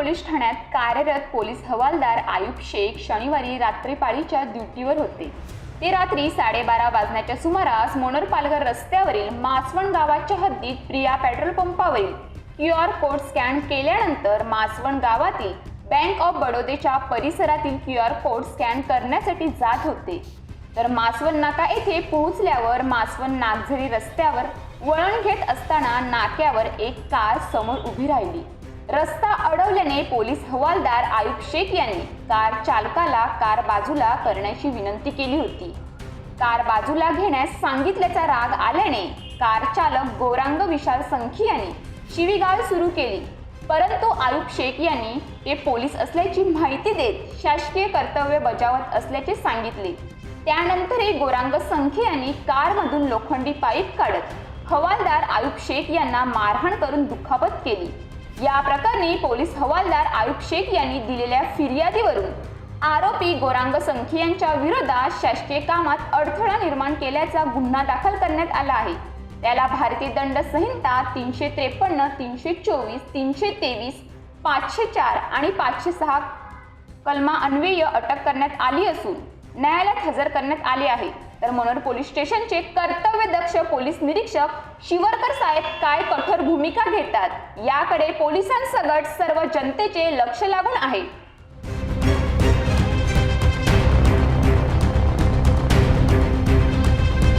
Police ठाण्यात कार्यरत police हवालदार आयुब शेख शनिवारी रात्रीपाळीच्या ड्युटीवर होते। ते रात्री 12:30 वाजण्याच्या सुमारास मोनोर-पालघर रस्त्यावरील मासवण गावाच्या हद्दीत प्रिया पेट्रोल पंपावरील QR कोड स्कॅन केल्यानंतर मासवण गावातील बँक ऑफ बडोदेच्या परिसरातील QR कोड स्कॅन करण्यासाठी जात होते। तर मासवण नाका येथे पोहोचल्यावर मासवण नागझरी रस्त्यावर वळण घेत असताना नाक्यावर एक कार समोर उभी राहिली। रस्ता अडवल्याने पोलीस हवालदार आयुब शेख यांनी कार चालकाला कार बाजूला करण्याची विनंती केली होती। कार बाजूला घेण्यास सांगितल्याचा राग आल्याने कार चालक गौरांग विशाल संखी यांनी शिवीगाळ सुरू केली, परंतु आयुब शेख यांनी ते पोलीस असल्याची माहिती देत शासकीय कर्तव्य बजावत असल्याचे सांगितले। त्यानंतरही गौरांग संखी यांनी कारमधून लोखंडी पाईप काढत हवालदार आयुब शेख यांना मारहाण करून दुखापत केली। या प्रकरणी पोलीस हवालदार आयुब शेख यांनी दिलेल्या फिर्यादीवरून आरोपी गौरांग संखी यांच्या विरोधात शासकीय कामात अडथळा निर्माण केल्याचा गुन्हा दाखल करण्यात आला आहे। त्याला भारतीय दंड संहिता 353, 324, 323, 504 आणि 506 कलमान्वये अटक करण्यात आली असून न्यायालयात हजर करण्यात आले आहे। तर मनोर पोलीस स्टेशनचे कर्तव्यदक्ष पोलीस निरीक्षक शिवरकर साहेब काय कठोर भूमिका घेतात याकडे पोलिसांसकट सर्व जनतेचे लक्ष लागून आहे।